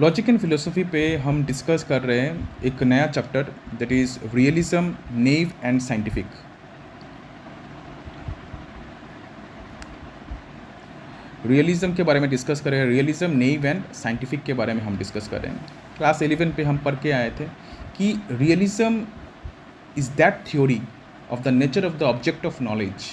Logic and philosophy पे हम discuss कर रहे हैं एक नया chapter that is realism, naive and scientific. Realism के बारे में डिस्कस कर रहे हैं, रियलिज्म, नेव एंड साइंटिफिक के बारे में हम डिस्कस कर रहे हैं। क्लास 11 पे हम पढ़ के आए थे कि realism is that theory of the nature of the object of knowledge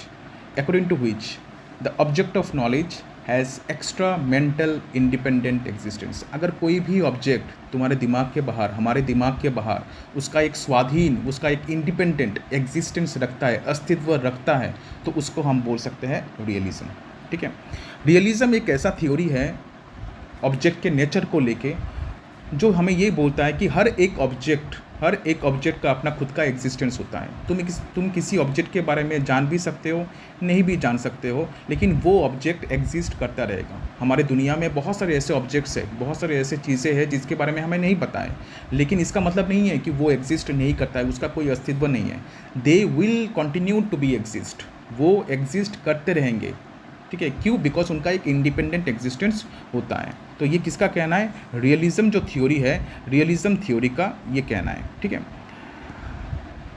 according to which the object of knowledge has extra mental independent existence. अगर कोई भी ऑब्जेक्ट तुम्हारे दिमाग के बाहर, हमारे दिमाग के बाहर, उसका एक स्वाधीन, उसका एक इंडिपेंडेंट एग्जिस्टेंस रखता है, अस्तित्व रखता है, तो उसको हम बोल सकते हैं रियलिज्म। ठीक है, रियलिज्म एक ऐसा थ्योरी है ऑब्जेक्ट के नेचर को लेके जो हमें ये बोलता है कि हर एक ऑब्जेक्ट का अपना खुद का एग्जिस्टेंस होता है। तुम किसी ऑब्जेक्ट के बारे में जान भी सकते हो, नहीं भी जान सकते हो, लेकिन वो ऑब्जेक्ट एग्जिस्ट करता रहेगा। हमारे दुनिया में बहुत सारे ऐसे ऑब्जेक्ट्स हैं, बहुत सारे ऐसे चीज़ें हैं जिसके बारे में हमें नहीं पता है, लेकिन इसका मतलब नहीं है कि वो एग्जिस्ट नहीं करता है, उसका कोई अस्तित्व नहीं है। They will continue to be exist, वो एग्जिस्ट करते रहेंगे। ठीक है, क्यों? बिकॉज उनका एक इंडिपेंडेंट एग्जिस्टेंस होता है। तो ये किसका कहना है? रियलिज्म जो थ्योरी है, रियलिज्म थ्योरी का ये कहना है। ठीक है,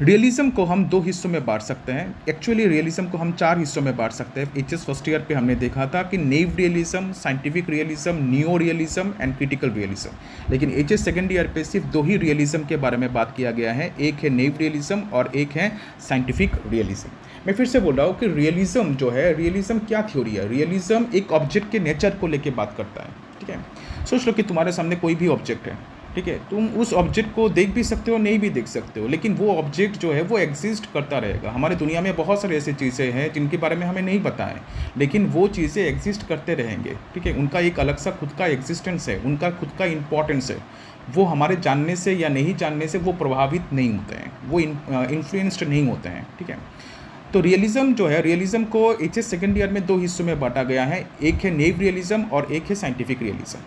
रियलिज्म को हम दो हिस्सों में बांट सकते हैं। एक्चुअली रियलिज्म को हम चार हिस्सों में बांट सकते हैं। एचएस फर्स्ट ईयर पे हमने देखा था कि naive realism, scientific realism, neo realism and critical realism. लेकिन एचएस सेकेंड ईयर पे सिर्फ दो ही रियलिज्म के बारे में बात किया गया है, एक है नेव रियलिज्म और एक है साइंटिफिक रियलिज्म। मैं फिर से बोल रहा हूँ कि रियलिज्म जो है, रियलिज्म क्या थ्योरी है? रियलिज्म एक ऑब्जेक्ट के नेचर को लेके बात करता है। ठीक है, सोच लो कि तुम्हारे सामने कोई भी ऑब्जेक्ट है। ठीक है, तुम उस ऑब्जेक्ट को देख भी सकते हो, नहीं भी देख सकते हो, लेकिन वो ऑब्जेक्ट जो है वो एग्जिस्ट करता रहेगा। हमारे दुनिया में बहुत सारी ऐसी चीज़ें हैं जिनके बारे में हमें नहीं पता है, लेकिन वो चीज़ें एग्जिस्ट करते रहेंगे। ठीक है, उनका एक अलग सा खुद का एग्जिस्टेंस है, उनका खुद का इम्पोर्टेंस है। वो हमारे जानने से या नहीं जानने से वो प्रभावित नहीं होते हैं, वो इन्फ्लुएंस्ड नहीं होते हैं। ठीक है, तो रियलिज्म जो है, रियलिज्म को एचएस सेकेंड ईयर में दो हिस्सों में बांटा गया है, एक है नेव रियलिज्म और एक है साइंटिफिक रियलिज्म।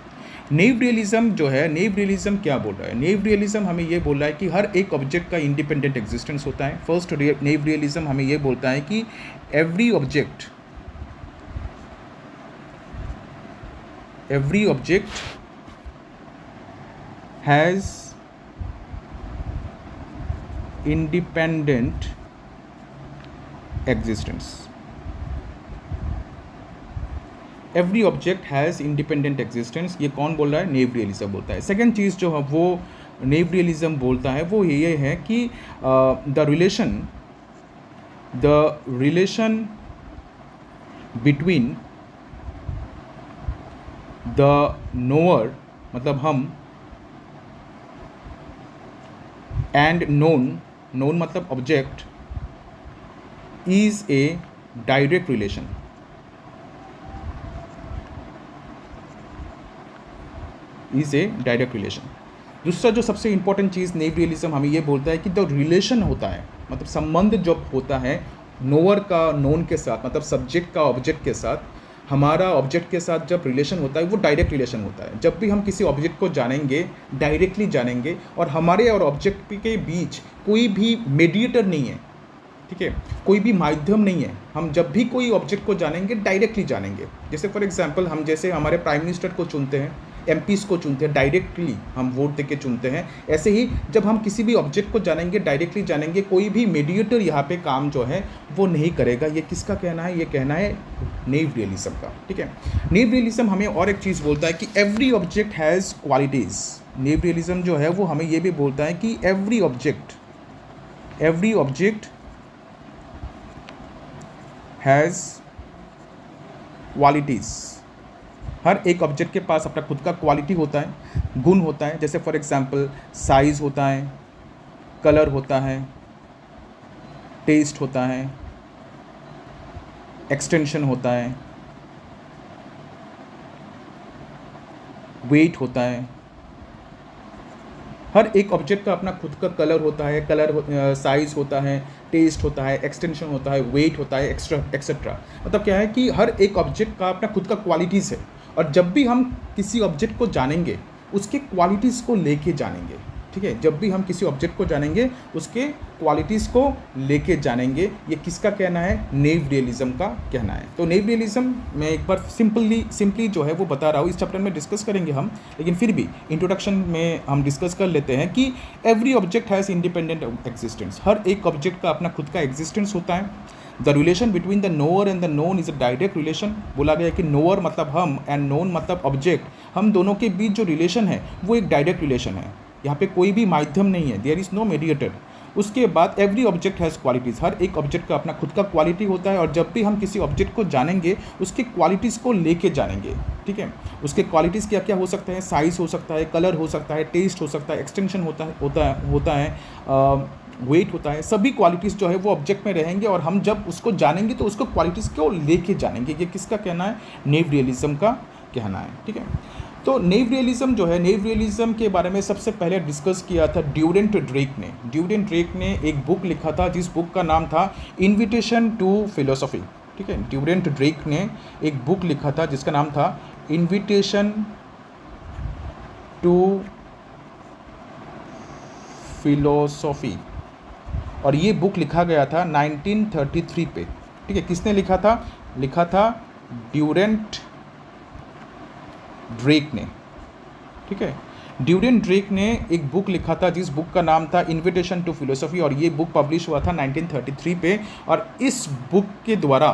नेव रियलिज्म जो है, नेव रियलिज्म क्या बोल रहा है? नेव रियलिज्म हमें ये बोल रहा है कि हर एक ऑब्जेक्ट का इंडिपेंडेंट एग्जिस्टेंस होता है। फर्स्ट नेव रियलिज्म हमें ये बोलता है कि every object has independent existence. Every object has independent existence. ये कौन बोल रहा है? नेव रियलिज्म बोलता है। सेकेंड चीज़ जो है वो नेव रियलिज्म बोलता है वो ये है कि the relation between the knower, मतलब हम, एंड नोन मतलब object, is a direct relation। is a direct relation। दूसरा जो सबसे इंपॉर्टेंट चीज़ नेव रियलिज्म हमें ये बोलता है कि जो रिलेशन होता है, मतलब संबंध जब होता है नोअर का नोन के साथ, मतलब सब्जेक्ट का ऑब्जेक्ट के साथ, हमारा ऑब्जेक्ट के साथ जब रिलेशन होता है वो डायरेक्ट रिलेशन होता है। जब भी हम किसी ऑब्जेक्ट को जानेंगे, डायरेक्टली जानेंगे, और हमारे और ऑब्जेक्ट के बीच कोई भी मीडिएटर नहीं है। ठीक है, कोई भी माध्यम नहीं है। हम जब भी कोई ऑब्जेक्ट को जानेंगे, डायरेक्टली जानेंगे। जैसे फॉर एग्जांपल हम जैसे हमारे प्राइम मिनिस्टर को चुनते हैं, एमपीज को चुनते हैं, डायरेक्टली हम वोट देके चुनते हैं, ऐसे ही जब हम किसी भी ऑब्जेक्ट को जानेंगे, डायरेक्टली जानेंगे, कोई भी मीडिएटर यहाँ पे काम जो है वो नहीं करेगा। ये किसका कहना है? ये कहना है नेव रियलिज्म का। ठीक है, नेव रियलिज्म हमें और एक चीज़ बोलता है कि every object has qualities. Naive realism जो है वो हमें ये भी बोलता है कि एवरी ऑब्जेक्ट हैज़ क्वालिटीज़। हर एक ऑब्जेक्ट के पास अपना खुद का क्वालिटी होता है, गुण होता है। जैसे फॉर एग्जांपल साइज़ होता है, कलर होता है, टेस्ट होता है, एक्सटेंशन होता है, वेट होता है। हर एक ऑब्जेक्ट का अपना खुद का कलर होता है, साइज़ होता है, टेस्ट होता है, एक्सटेंशन होता है, वेट होता है, एक्सेट्रा। मतलब क्या है कि हर एक ऑब्जेक्ट का अपना खुद का क्वालिटीज़ है, और जब भी हम किसी ऑब्जेक्ट को जानेंगे, उसके क्वालिटीज़ को लेके जानेंगे। ठीक है, जब भी हम किसी ऑब्जेक्ट को जानेंगे उसके क्वालिटीज़ को लेके जानेंगे। ये किसका कहना है? नेव रियलिज्म का कहना है। तो नेव रियलिज्म मैं एक बार सिंपली जो है वो बता रहा हूँ, इस चैप्टर में डिस्कस करेंगे हम, लेकिन फिर भी इंट्रोडक्शन में हम डिस्कस कर लेते हैं कि every object has independent existence. हर एक ऑब्जेक्ट का अपना खुद का एग्जिस्टेंस होता है। The relation between the knower and the known is a direct relation. बोला गया कि नोअर मतलब हम एंड नोन मतलब ऑब्जेक्ट, हम दोनों के बीच जो रिलेशन है वो एक डायरेक्ट रिलेशन है। यहाँ पे कोई भी माध्यम नहीं है, देयर इज़ नो मीडिएटर। उसके बाद एवरी ऑब्जेक्ट हैज़ क्वालिटीज़। हर एक ऑब्जेक्ट का अपना खुद का क्वालिटी होता है, और जब भी हम किसी ऑब्जेक्ट को जानेंगे उसके क्वालिटीज़ को लेके जानेंगे। ठीक है, उसके क्वालिटीज़ क्या क्या हो सकते हैं? साइज़ हो सकता है, कलर हो सकता है, टेस्ट हो सकता है, एक्सटेंशन होता है, वेट होता है। सभी क्वालिटीज़ जो है वो ऑब्जेक्ट में रहेंगे, और हम जब उसको जानेंगे तो उसको क्वालिटीज़ को लेके जानेंगे। ये किसका कहना है? नेव रियलिज्म का कहना है। ठीक है, तो नेव रियलिज्म जो है, नेव रियलिज्म के बारे में सबसे पहले डिस्कस किया था ड्यूरेंट ड्रेक ने। ड्यूरेंट ड्रेक ने एक बुक लिखा था जिस बुक का नाम था इन्विटेशन टू फिलोसफी। ठीक है, ड्यूरेंट ड्रेक ने एक बुक लिखा था जिसका नाम था इन्विटेशन टू फिलोसफी, और ये बुक लिखा गया था 1933 पे। ठीक है, किसने लिखा था? लिखा था ड्यूरेंट ड्रेक ने। ठीक है, ड्यूरेंट ड्रेक ने एक बुक लिखा था जिस बुक का नाम था इन्विटेशन टू फिलोसफी, और ये बुक पब्लिश हुआ था 1933 पे। और इस बुक के द्वारा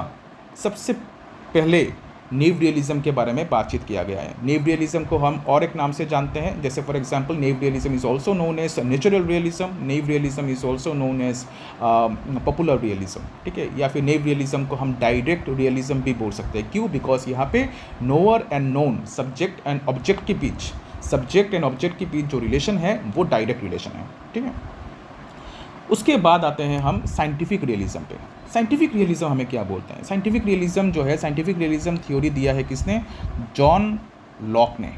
सबसे पहले नेव रियलिज्म के बारे में बातचीत किया गया है। नेव रियलिज्म को हम और एक नाम से जानते हैं, जैसे for example naive realism is also known as natural realism, naive realism is also known as popular realism. ठीक है, या फिर नेव रियलिज्म को हम डायरेक्ट रियलिज्म भी बोल सकते हैं। क्यों? बिकॉज यहाँ पे knower and known, subject and object के बीच जो रिलेशन है वो डायरेक्ट रिलेशन है। ठीक है, उसके बाद आते हैं हम साइंटिफिक रियलिज्म पे। साइंटिफिक रियलिज्म हमें क्या बोलते हैं? साइंटिफिक रियलिज्म जो है, साइंटिफिक रियलिज्म थ्योरी दिया है किसने? जॉन लॉक ने।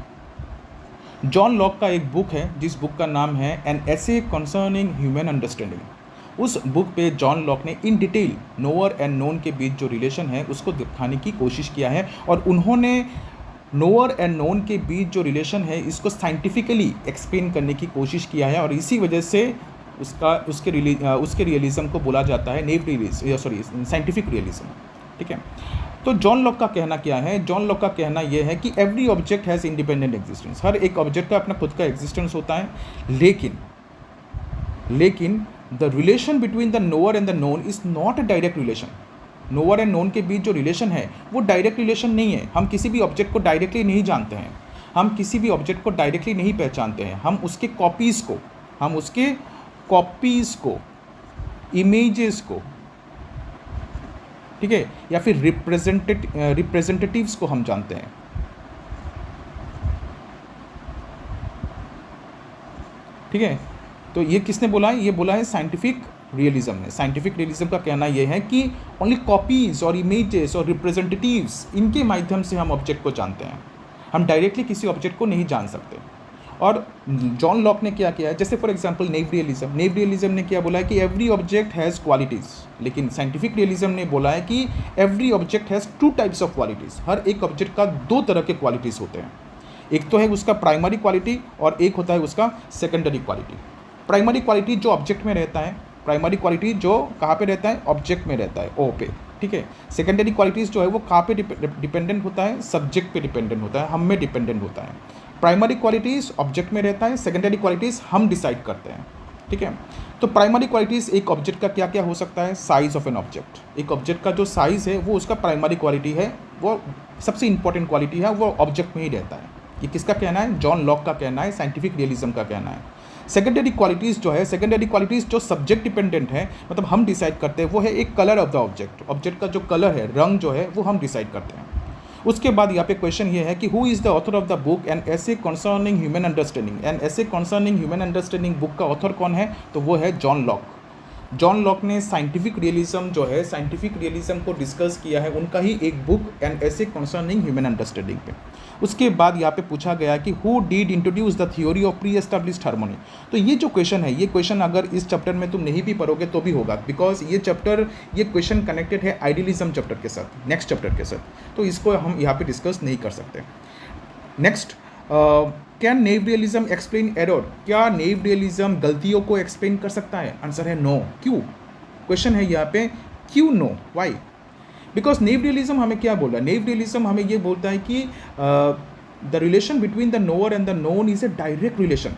जॉन लॉक का एक बुक है जिस बुक का नाम है an essay concerning human understanding. उस बुक पे जॉन लॉक ने in detail knower and known के बीच जो रिलेशन है उसको दिखाने की कोशिश किया है, और उन्होंने नोअर एंड नोन के बीच जो रिलेशन है इसको साइंटिफिकली एक्सप्लेन करने की कोशिश किया है, और इसी वजह से उसके रियलिज्म को बोला जाता है साइंटिफिक रियलिज्म। ठीक है, तो जॉन लॉक का कहना क्या है? जॉन लॉक का कहना यह है कि every object has independent existence. हर एक ऑब्जेक्ट का अपना खुद का एग्जिस्टेंस होता है, लेकिन the relation between the knower and the known is not a direct relation. Knower and known के बीच जो रिलेशन है वो डायरेक्ट रिलेशन नहीं है। हम किसी भी ऑब्जेक्ट को डायरेक्टली नहीं जानते हैं, हम किसी भी ऑब्जेक्ट को डायरेक्टली नहीं पहचानते हैं। हम उसके कॉपीज़ को, इमेजेस को, ठीक है, या फिर रिप्रेजेंटेटिव्स को हम जानते हैं। ठीक है, तो ये किसने बोला है? ये बोला है साइंटिफिक रियलिज्म ने। साइंटिफिक रियलिज्म का कहना यह है कि ओनली कॉपीज़ और इमेजेस और रिप्रेजेंटेटिव्स, इनके माध्यम से हम ऑब्जेक्ट को जानते हैं। हम डायरेक्टली किसी ऑब्जेक्ट को नहीं जान सकते। और जॉन लॉक ने क्या किया है? जैसे फॉर एग्जांपल नेव रियलिज्म ने क्या बोला है कि एवरी ऑब्जेक्ट हैज़ क्वालिटीज़, लेकिन साइंटिफिक रियलिज्म ने बोला है कि every object has two types of qualities. हर एक ऑब्जेक्ट का दो तरह के क्वालिटीज़ होते हैं। एक तो है उसका प्राइमरी क्वालिटी, और एक होता है उसका सेकेंडरी क्वालिटी। प्राइमरी क्वालिटी जो ऑब्जेक्ट में रहता है, प्राइमरी क्वालिटी जो कहाँ पे रहता है? ऑब्जेक्ट में रहता है, ओ पे। ठीक है, सेकेंडरी क्वालिटीज़ जो है वो कहाँ पे डिपेंडेंट होता है? सब्जेक्ट पे डिपेंडेंट होता है, हम में डिपेंडेंट होता है। प्राइमरी क्वालिटीज़ ऑब्जेक्ट में रहता है, सेकेंडरी क्वालिटीज़ हम डिसाइड करते हैं। ठीक है, तो प्राइमरी क्वालिटीज़ एक ऑब्जेक्ट का क्या क्या हो सकता है? Size of an object. एक ऑब्जेक्ट का जो साइज़ है वो उसका प्राइमरी क्वालिटी है, वो सबसे इंपॉर्टेंट क्वालिटी है, वो ऑब्जेक्ट में ही रहता है। ये किसका कहना है? जॉन लॉक का कहना है, साइंटिफिक रियलिज्म का कहना है। सेकेंडरी क्वालिटीज़ जो है, सेकेंडरी क्वालिटीज़ जो सब्जेक्ट डिपेंडेंट है, मतलब हम डिसाइड करते हैं, वो है एक colour of the object. Object का जो कलर है, रंग जो है, वो हम डिसाइड करते हैं। उसके बाद यहाँ पे क्वेश्चन ये है कि who is the author of the book an essay concerning human understanding. An essay concerning human understanding book का ऑथर कौन है? तो वो है जॉन लॉक। जॉन लॉक ने साइंटिफिक रियलिज्म जो है, साइंटिफिक रियलिज्म को डिस्कस किया है, उनका ही एक book an essay concerning human understanding पे। उसके बाद यहाँ पे पूछा गया कि who did introduce the theory of pre established harmony. तो ये जो क्वेश्चन है, ये क्वेश्चन अगर इस चैप्टर में तुम नहीं भी पढ़ोगे तो भी होगा, बिकॉज ये क्वेश्चन कनेक्टेड है आइडियलिज्म चैप्टर के साथ, नेक्स्ट चैप्टर के साथ, तो इसको हम यहाँ पे डिस्कस नहीं कर सकते। Next can naive realism explain error? क्या नेव रियलिज्म गलतियों को एक्सप्लेन कर सकता है? आंसर है नो। क्यों? क्वेश्चन है यहाँ पे, क्यों no, why? Because naive realism हमें क्या बोल रहा है? नेव रियलिज्म हमें ये बोलता है कि the relation between the knower and the known is a direct relation.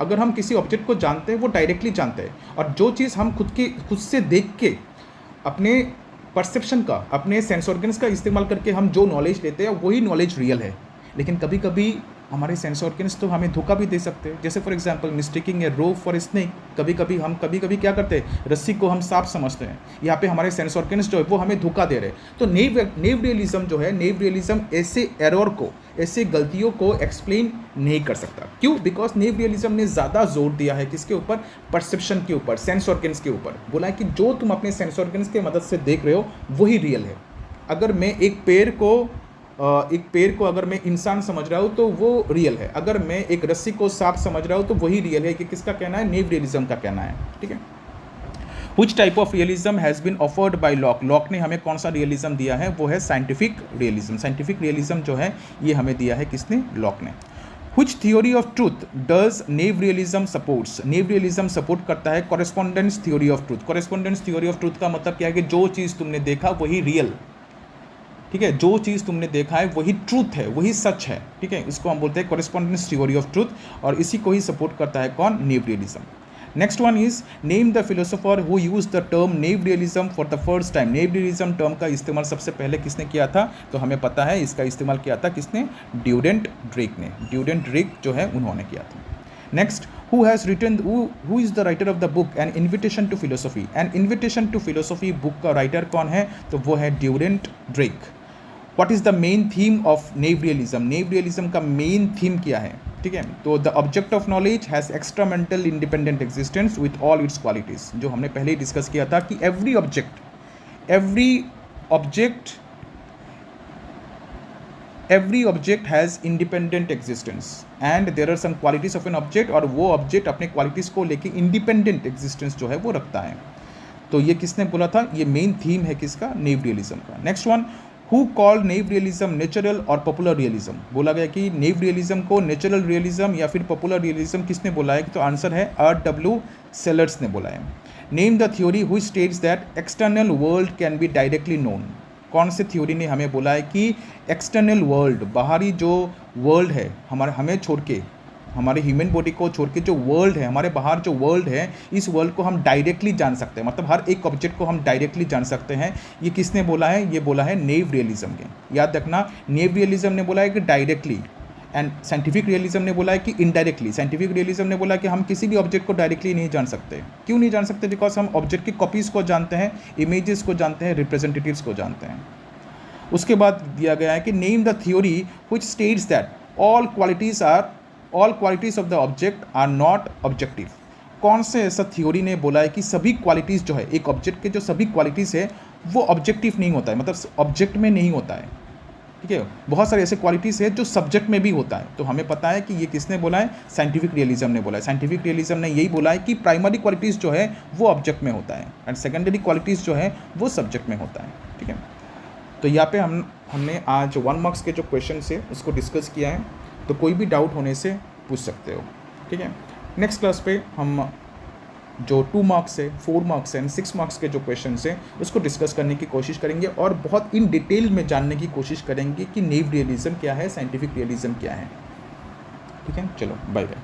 अगर हम किसी ऑब्जेक्ट को जानते हैं वो डायरेक्टली जानते हैं, और जो चीज़ हम खुद से देख के अपने परसेप्शन का, अपने सेंस ऑर्गन्स का इस्तेमाल करके हम जो नॉलेज लेते हैं वही नॉलेज रियल है। लेकिन कभी कभी हमारे सेंस ऑर्गन्स तो हमें धोखा भी दे सकते हैं। जैसे for example mistaking A rope for snake. कभी कभी क्या करते हैं, रस्सी को हम सांप समझते हैं, यहाँ पे हमारे सेंस ऑर्गन्स जो है वो हमें धोखा दे रहे हैं। तो नेव रियलिज्म जो है, नेव रियलिज्म ऐसे एरर को, ऐसे गलतियों को एक्सप्लेन नहीं कर सकता। क्यों? बिकॉज नेव रियलिज्म ने ज़्यादा जोर दिया है किसके ऊपर? परसेप्शन के ऊपर, सेंस ऑर्गन्स के ऊपर। बोला है कि जो तुम अपने सेंस ऑर्गन्स के मदद से देख रहे हो वही रियल है। अगर मैं एक पेड़ को अगर मैं इंसान समझ रहा हूँ तो वो रियल है, अगर मैं एक रस्सी को सांप समझ रहा हूँ तो वही रियल है। कि किसका कहना है? नेव रियलिज्म का कहना है। ठीक है। Which type of realism has been offered by Locke? Lock ने हमें कौन सा रियलिज्म दिया है? वो है साइंटिफिक रियलिज्म। साइंटिफिक रियलिज्म जो है ये हमें दिया है किसने? लॉक ने। Which theory of truth does naive realism supports? Naive realism support करता है correspondence theory of truth. Correspondence theory of truth का मतलब क्या है? कि जो चीज़ तुमने देखा वही रियल, ठीक है, जो चीज़ तुमने देखा है वही ट्रूथ है, वही सच है। ठीक है, इसको हम बोलते हैं कॉरेस्पॉन्डेंस थ्योरी ऑफ ट्रूथ, और इसी को ही सपोर्ट करता है कौन? Naive realism. Next one is name the philosopher who use the term naive realism for the first time. Naive realism term का इस्तेमाल सबसे पहले किसने किया था? तो हमें पता है इसका इस्तेमाल किया था किसने? ड्यूरेंट ड्रेक ने। ड्यूरेंट ड्रेक जो है उन्होंने किया था। Next, who is the writer of the book An Invitation to Philosophy? An Invitation to Philosophy book का राइटर कौन है? तो वो है Durant Drake. What is the main theme of naive realism? Naive realism का मेन थीम क्या है? ठीक है, तो the object of knowledge has extra mental independent existence with all its qualities, जो हमने पहले ही डिस्कस किया था कि every object has independent existence and there are some qualities of an object, और वो ऑब्जेक्ट अपने क्वालिटीज़ को लेके इंडिपेंडेंट एग्जिस्टेंस जो है वो रखता है। तो ये किसने बोला था? ये मेन थीम है किसका? नेव रियलिज्म का। Next one, who called naive realism natural और पॉपुलर रियलिज्म? बोला गया कि नेव रियलिज्म को नेचुरल रियलिज्म या फिर पॉपुलर रियलिज्म किसने बोला है? तो आंसर है R.W. सेलर्स ने बोला है। नेम द थ्योरी हुई states that external world can be directly known. कौन से थ्योरी ने हमें बोला है कि एक्सटर्नल वर्ल्ड, बाहरी जो वर्ल्ड है हमें छोड़ के, हमारे ह्यूमन बॉडी को छोड़ के जो वर्ल्ड है, हमारे बाहर जो वर्ल्ड है, इस वर्ल्ड को हम डायरेक्टली जान सकते हैं, मतलब हर एक ऑब्जेक्ट को हम डायरेक्टली जान सकते हैं। ये किसने बोला है? ये बोला है नेव रियलिज्म के। याद रखना, नेव रियलिज्म ने बोला है कि डायरेक्टली, एंड साइंटिफिक रियलिज्म ने बोला है कि इनडायरेक्टली। साइंटिफिक रियलिज्म ने बोला कि हम किसी भी ऑब्जेक्ट को डायरेक्टली नहीं जान सकते। क्यों नहीं जान सकते? बिकॉज हम ऑब्जेक्ट की कॉपीज़ को जानते हैं, इमेजेस को जानते हैं, रिप्रेजेंटेटिव्स को जानते हैं। उसके बाद दिया गया है कि name the theory which states that all qualities of the object are not objective. कौन से ऐसा थ्योरी ने बोला है कि सभी क्वालिटीज़ जो है, एक ऑब्जेक्ट के जो सभी क्वालिटीज़ है वो ऑब्जेक्टिव नहीं होता है, मतलब ऑब्जेक्ट में नहीं होता है। ठीक है, बहुत सारे ऐसे क्वालिटीज़ है जो सब्जेक्ट में भी होता है। तो हमें पता है कि ये किसने बोला है? साइंटिफिक रियलिज्म ने बोला है। साइंटिफिक रियलिज्म ने यही बोला है कि प्राइमरी क्वालिटीज़ जो है वो ऑब्जेक्ट में होता है एंड सेकेंडरी क्वालिटीज़ जो है वो सब्जेक्ट में होता है। ठीक है, तो यहाँ पे हमने आज 1 मार्क्स के जो क्वेश्चन है उसको डिस्कस किया है, तो कोई भी डाउट होने से पूछ सकते हो। ठीक है, नेक्स्ट क्लास पे हम जो 2 मार्क्स है, 4 मार्क्स एंड 6 मार्क्स के जो क्वेश्चन है उसको डिस्कस करने की कोशिश करेंगे और बहुत इन डिटेल में जानने की कोशिश करेंगे कि नेव रियलिज्म क्या है, साइंटिफिक रियलिज्म क्या है। ठीक है, चलो बाय बाय।